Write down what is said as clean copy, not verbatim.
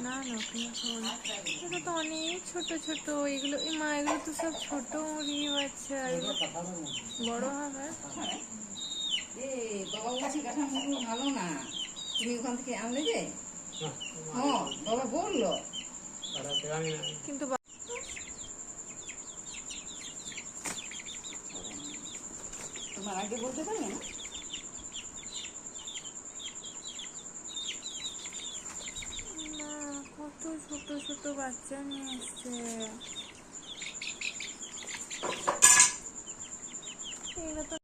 না না, এটা তো অনেক ছোট ছোট। এগুলো মা, এগুলো তো সব ছোট মুরগি বাচ্চা, এগুলো বড় হবে। বাবা বলছি কাঁঠা মুরগি ভালো না, তুমি ওখান থেকে আনলে যে? হ্যাঁ বাবা বললো কিন্তু তোমার আগে বলতে পারবে না। কত ছোট ছোট বাচ্চা নিয়ে এসছে। এগুলো তো